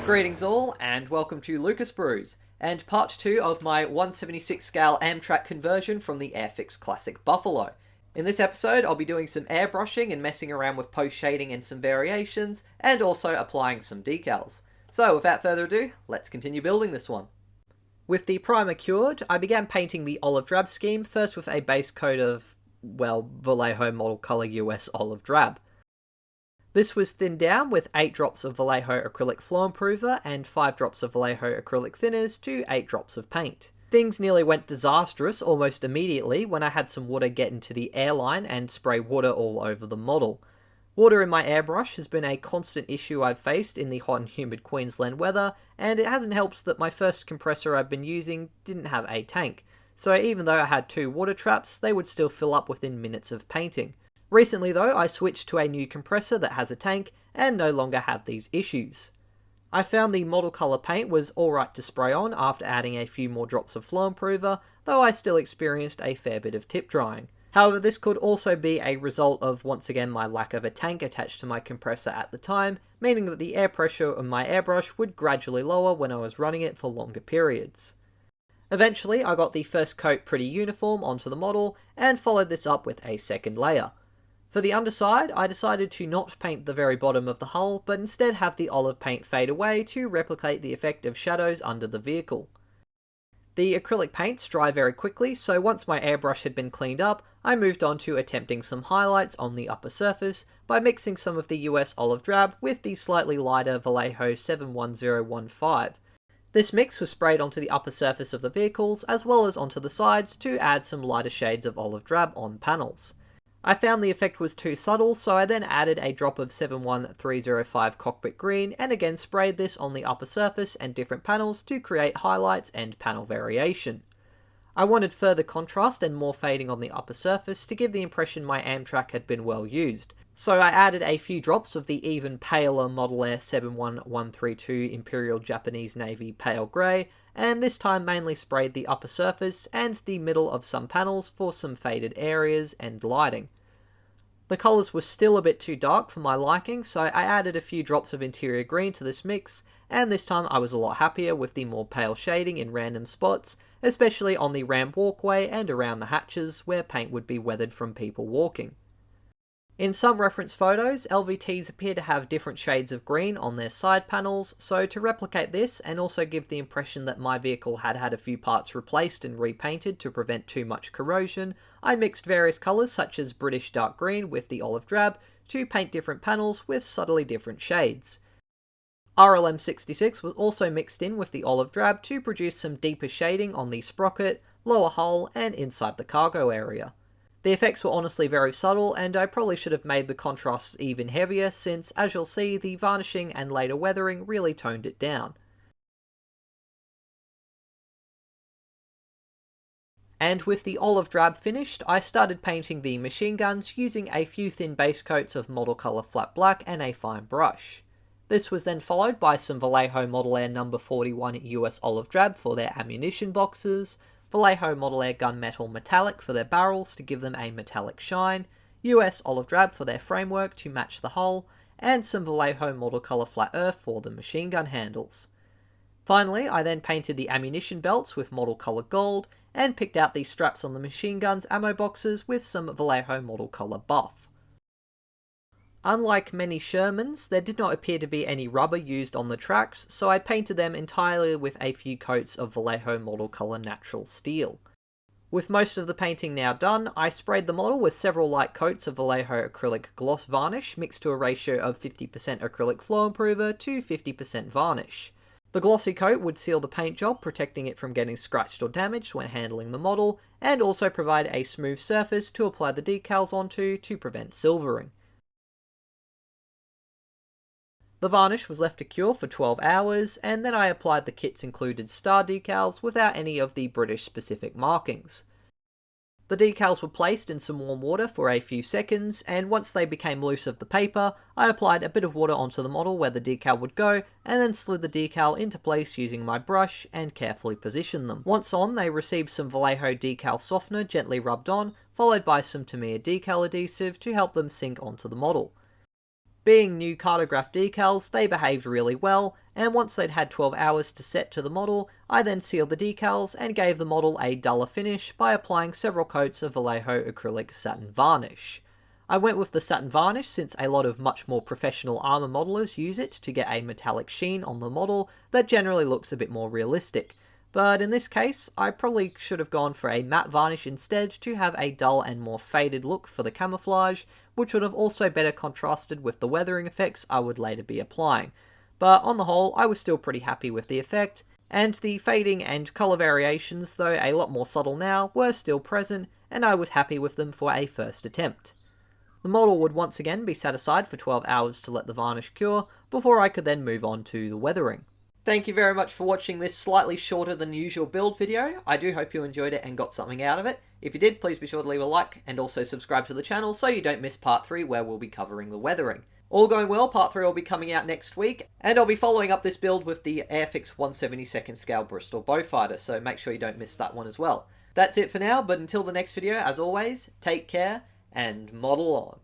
Greetings all, and welcome to Lucas Brews, and part 2 of my 1/76 scale Amtrac conversion from the Airfix Classic Buffalo. In this episode, I'll be doing some airbrushing and messing around with post-shading and some variations, and also applying some decals. So without further ado, let's continue building this one. With the primer cured, I began painting the Olive Drab scheme, first with a base coat of, Vallejo Model Color US Olive Drab. This was thinned down with 8 drops of Vallejo Acrylic Flow Improver and 5 drops of Vallejo Acrylic Thinners to 8 drops of paint. Things nearly went disastrous almost immediately when I had some water get into the airline and spray water all over the model. Water in my airbrush has been a constant issue I've faced in the hot and humid Queensland weather, and it hasn't helped that my first compressor I've been using didn't have a tank, so even though I had 2 water traps, they would still fill up within minutes of painting. Recently though, I switched to a new compressor that has a tank and no longer have these issues. I found the model colour paint was alright to spray on after adding a few more drops of flow improver, though I still experienced a fair bit of tip drying. However, this could also be a result of once again my lack of a tank attached to my compressor at the time, meaning that the air pressure on my airbrush would gradually lower when I was running it for longer periods. Eventually I got the first coat pretty uniform onto the model and followed this up with a second layer. For the underside, I decided to not paint the very bottom of the hull, but instead have the olive paint fade away to replicate the effect of shadows under the vehicle. The acrylic paints dry very quickly, so once my airbrush had been cleaned up, I moved on to attempting some highlights on the upper surface by mixing some of the US Olive Drab with the slightly lighter Vallejo 71015. This mix was sprayed onto the upper surface of the vehicles as well as onto the sides to add some lighter shades of olive drab on panels. I found the effect was too subtle, so I then added a drop of 71305 Cockpit Green and again sprayed this on the upper surface and different panels to create highlights and panel variation. I wanted further contrast and more fading on the upper surface to give the impression my Amtrac had been well used, so I added a few drops of the even paler Model Air 71132 Imperial Japanese Navy Pale Grey, and this time mainly sprayed the upper surface and the middle of some panels for some faded areas and lighting. The colours were still a bit too dark for my liking, so I added a few drops of interior green to this mix, and this time I was a lot happier with the more pale shading in random spots, especially on the ramp walkway and around the hatches where paint would be weathered from people walking. In some reference photos, LVTs appear to have different shades of green on their side panels, so to replicate this and also give the impression that my vehicle had had a few parts replaced and repainted to prevent too much corrosion, I mixed various colours such as British dark green with the olive drab to paint different panels with subtly different shades. RLM66 was also mixed in with the olive drab to produce some deeper shading on the sprocket, lower hull and inside the cargo area. The effects were honestly very subtle, and I probably should have made the contrast even heavier since, as you'll see, the varnishing and later weathering really toned it down. And with the olive drab finished, I started painting the machine guns using a few thin base coats of Model Color Flat Black and a fine brush. This was then followed by some Vallejo Model Air No. 41 US Olive Drab for their ammunition boxes, Vallejo Model Air Gunmetal Metallic for their barrels to give them a metallic shine, US Olive Drab for their framework to match the hull, and some Vallejo Model Color Flat Earth for the machine gun handles. Finally, I then painted the ammunition belts with Model Color Gold, and picked out the straps on the machine gun's ammo boxes with some Vallejo Model Color Buff. Unlike many Shermans, there did not appear to be any rubber used on the tracks, so I painted them entirely with a few coats of Vallejo Model Color Natural Steel. With most of the painting now done, I sprayed the model with several light coats of Vallejo Acrylic Gloss Varnish mixed to a ratio of 50% Acrylic Flow Improver to 50% varnish. The glossy coat would seal the paint job, protecting it from getting scratched or damaged when handling the model, and also provide a smooth surface to apply the decals onto to prevent silvering. The varnish was left to cure for 12 hours, and then I applied the kit's included star decals without any of the British specific markings. The decals were placed in some warm water for a few seconds, and once they became loose of the paper, I applied a bit of water onto the model where the decal would go, and then slid the decal into place using my brush and carefully positioned them. Once on, they received some Vallejo decal softener gently rubbed on, followed by some Tamiya decal adhesive to help them sink onto the model. Being new cartograph decals, they behaved really well, and once they'd had 12 hours to set to the model, I then sealed the decals and gave the model a duller finish by applying several coats of Vallejo acrylic satin varnish. I went with the satin varnish since a lot of much more professional armour modelers use it to get a metallic sheen on the model that generally looks a bit more realistic. But in this case, I probably should have gone for a matte varnish instead to have a dull and more faded look for the camouflage, which would have also better contrasted with the weathering effects I would later be applying. But on the whole, I was still pretty happy with the effect, and the fading and colour variations, though a lot more subtle now, were still present, and I was happy with them for a first attempt. The model would once again be set aside for 12 hours to let the varnish cure, before I could then move on to the weathering. Thank you very much for watching this slightly shorter than usual build video. I do hope you enjoyed it and got something out of it. If you did, please be sure to leave a like and also subscribe to the channel so you don't miss part 3 where we'll be covering the weathering. All going well, part 3 will be coming out next week, and I'll be following up this build with the Airfix 1/72nd scale Bristol Bowfighter, so make sure you don't miss that one as well. That's it for now, but until the next video, as always, take care and model on.